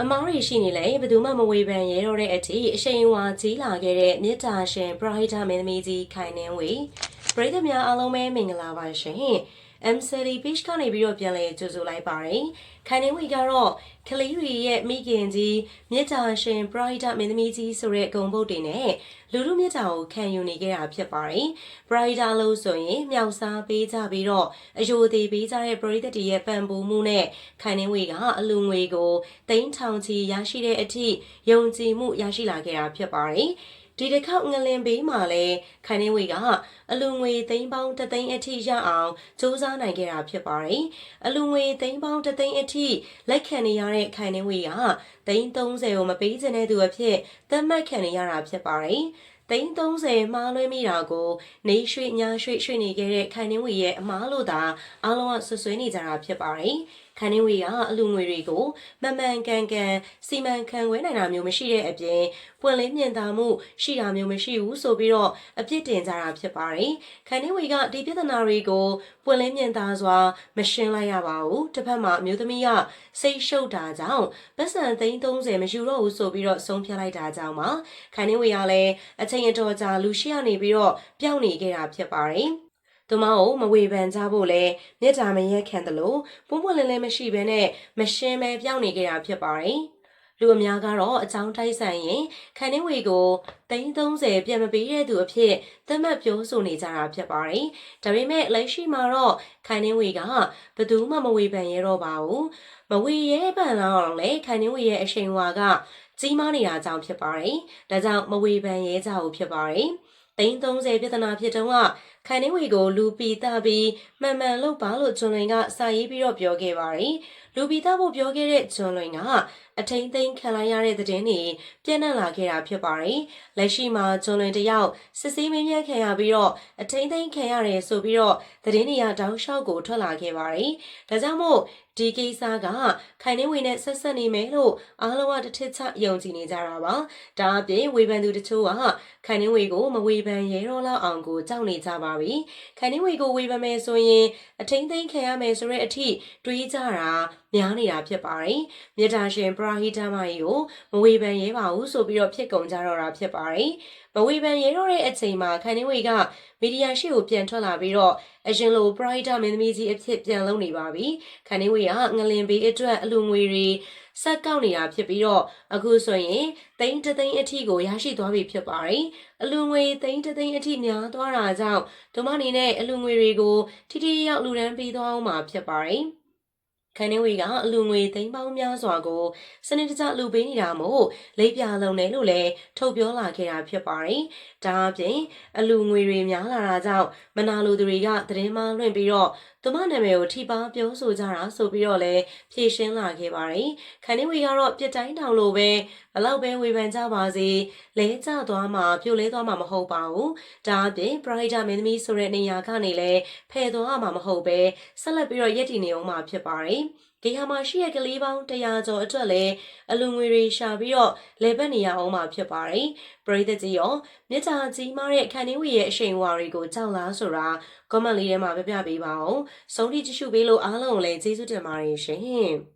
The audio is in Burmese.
အမောင်ရီရှိနေလေဘယ်သူမှမဝေဖန်ရဲတော့တဲ့အထိအရှိန်အဝါကြီးလာခဲ့တဲ့မြစ်တာရှင်ပရိုဟိတမင်းသမီးကြီးခိုင်နှင်းဝေပရိသတ်များအားလုံးပဲမင်္ဂလာပါရှင် MCD page ကနေပြီးတော့ပြန်လည်ကြိုဆိုလိုက်ပါတယ်ခိုင်နှင်းဝေကတော့ကလေးတွေရဲ့မိခင်ကြီးမြစ်တာရှင်ပရိုဟိတမင်းသမီးကြီးဆိုတဲ့ဂုဏ်ပုတ်တွေနဲ့လူလူမြစ်တာကိုခံယူနေခဲ့တာဖြစ်ပါတယ်ပရိုဟိတလို့ဆိုရင်မြောက်စားပေးကြပြီးတော့အယိုသေးပေးကြတဲ့ပရိသတ်တွေရဲ့ပံ့ပိုးမှုနဲ့ခိုင်နှင်းဝေကအလူငွေကိုတိန်းထောင်ချီရရှိတဲ့အထိယုံကြည်မှုရရှိလာခဲ့တာဖြစ်ပါတယ်ဒီတစ်ခေါက်ငလင်ပေးမှာလဲခိုင်နှင်းဝေကအလူငွေသိန်းပေါင်း3သိန်းအထိရအောင်စူးစမ်းနိုင်ခဲ့တာဖြစ်ပါတယ်အလူငွေသိန်းပေါင်း3သိန်းအထိလက်ခံနေရတဲ့ခိုင်နှင်းဝေကသိန်း30ကိုမပေးချင်တဲ့သူအဖြစ်သတ်မှတ်ခံနေရတာဖြစ်ပါတယ်သိန်း30မှားလွှဲမိတာကိုနေရွှေညာရွှေနေခဲ့တဲ့ခိုင်နှင်းဝေရဲ့အမားလို့သာအားလုံးကဆွဆွဲနေကြတာဖြစ်ပါတယ်ခိုင်နှင်းဝေကအလူငွေတွေကိုမှန်မှန်ကန်ကန်စီမံခန့်ခွဲနိုင်တာမျိုးမရှိတဲ့အပြင်ပွင့်လင်းမြင်သာမှုရှိတာမျိုးမရှိဘူးဆိုပြီးတော့အပြစ်တင်ကြတာဖြစ်ပါတယ်ခိုင်နှင်းဝေကဒီပြဿနာတွေကိုပွင့်လင်းမြင်သာစွာမရှင်းလိုက်ရပါဘူးတစ်ဖက်မှာအမျိုးသမီးကစိတ်ရှုပ်တာကြောင့်ပတ်စံသိန်း30မယူတော့ဘူးဆိုပြီးတော့ဆုံးဖြတ်လိုက်တာကြောင့်ပါခိုင်နှင်းဝေကလည်းအချိန်အတော်ကြာလူရှိရနေပြီးတော့ပျောက်နေခဲ့တာဖြစ်ပါတယ်သူမကိုမဝေဖန်ကြဖို့လဲမြစ်တာမရက်ခံတယ်လို့ပွန့်ပွန့်လင်းလင်းမရှိဘဲနဲ့မရှင်းပဲပြောင်းနေကြတာဖြစ်ပါတယ်လူအများကတော့အကြောင်းတိုက်ဆိုင်ရင်ခိုင်နှင်းဝေကိုသိန်း30ပြန်မပေးတဲ့သူအဖြစ်သတ်မှတ်ပြောဆိုနေကြတာဖြစ်ပါတယ်ဒါပေမဲ့လက်ရှိမှာတော့ခိုင်နှင်းဝေကဘယ်သူမှမဝေဖန်ရဲတော့ပါဘူးမဝေရဲပန်တော့လေခိုင်နှင်းဝေရဲ့အရှိန်ဝါကကြီးမားနေတာကြောင့်ဖြစ်ပါတယ်ဒါကြောင့်မဝေဖန်ရဲကြဘူးဖြစ်ပါတယ်သိန်း30ပြဿနာဖြစ်တော့ခိုင်နှင်းဝေကိုလူပီတာပြီးမှန်မှန်လို့ပါလို့ဂျွန်လွင်ကစာရေးပြီးတော့ပြောခဲ့ပါတယ်လူပီတာဖို့ပြောခဲ့တဲ့ဂျွန်လွင်ကအထိန်သိမ်းခံလိုက်ရတဲ့သတင်းတွေပြန့်နှံ့လာခဲ့တာဖြစ်ပါတယ်လက်ရှိမှာဂျွန်လွင်တယောက်စစ်ဆေးမင်းမြတ်ခံရပြီးတော့အထိန်သိမ်းခံရတယ်ဆိုပြီးတော့သတင်းတွေကတောင်းလျှောက်ကိုထွက်လာခဲ့ပါတယ်ဒါကြောင့်မို့ဒီကိစ္စကခိုင်နှင်းဝေနဲ့ဆက်ဆက်နေမယ်လို့အားလုံးကတစ်ထစ်ချယုံကြည်နေကြတာပါဒါအပြင်ဝေဖန်သူတချို့ကခိုင်နှင်းဝေကိုမဝေဖန်ရဲတော့လောက်အောင်ကိုကြောက်နေကြပါပြီခိုင်နှင်းဝေကိုဝေဖန်မယ်ဆိုရင်အထိန်သိမ်းခံရမယ်ဆိုတဲ့အထိတွေးကြတာများနေတာဖြစ်ပါတယ်မြေတာရှင်ပရာဟိတမကြီးကိုမဝေဖန်ရဲပါဘူးဆိုပြီးတော့ဖြစ်ကုန်ကြတော့တာဖြစ်ပါတယ်မဝေဖန်ရဲတော့တဲ့အချိန်မှာခိုင်နှင်းဝေကမီဒီယာရှိကိုပြန်ထွက်လာပြီးတော့အရင်လိုပရာဟိတမင်းသမီးကြီးအဖြစ်ပြန်လုပ်နေပါပြီခိုင်နှင်းဝေကငလင်ပေးအတွက်အလူငွေတွေဆက်ကောက်နေတာဖြစ်ပြီးတော့အခုဆိုရင်သိန်း3သိန်းအထိကိုရရှိသွားပြီဖြစ်ပါတယ်အလူငွေသိန်း3သိန်းအထိများသွားတာကြောင့်ဒုမအနေနဲ့အလူငွေတွေကိုထိထိရောက်လူတန်းပေးသွားအောင်မှာဖြစ်ပါတယ်ခိုင်နှင်းဝေကအလူငွေသိန်းပေါင်းများစွာကိုစနစ်တကျလူပေးနေတာမို့လိပ်ပြလုံးတယ်လို့လည်းထုတ်ပြောလာခဲ့တာဖြစ်ပါတယ်။ဒါအပြင်အလူငွေတွေများလာတာကြောင့်မနာလိုသူတွေကသတင်းမှလွှင့်ပြီးတော့သူမနာမည်ကိုထိပါပြောဆိုကြတာဆိုပြီးတော့လည်းဖြေရှင်းလာခဲ့ပါတယ်။ခိုင်နှင်းဝေကတော့ပြစ်တိုင်းတောင်လိုပဲဘလောက်ပဲဝေဖန်ကြပါစေလဲကျသွားမှာပြိုလဲသွားမှာမဟုတ်ပါဘူး။ဒါအပြင်ပရိုဟိတမင်းသမီးဆိုတဲ့နေရာကနေလည်းဖယ်သွားမှာမဟုတ်ပဲဆက်လက်ပြီးတော့ရည်တည်နေအောင်မှာဖြစ်ပါတယ်။ဒီဟာမှာရှိတဲ့ကလေးပေါင်း100ကျော်အတွက်လည်းအလူငွေတွေရှာပြီးတော့လေပတ်နေရအောင်မှာဖြစ်ပါတယ်။ပရိသတ်ကြီးရောမြစ်တာကြီးမားတဲ့ခိုင်နှင်းဝေရဲ့အရှိန်အဝါတွေကိုကြောက်လားဆိုတာ comment လေးထဲမှာပြပြပေးပါအောင်။ဆုံးဖြတ်ကြည့်ရှုပေးလို့အားလုံးကိုလည်းကျေးဇူးတင်ပါတယ်ရှင်။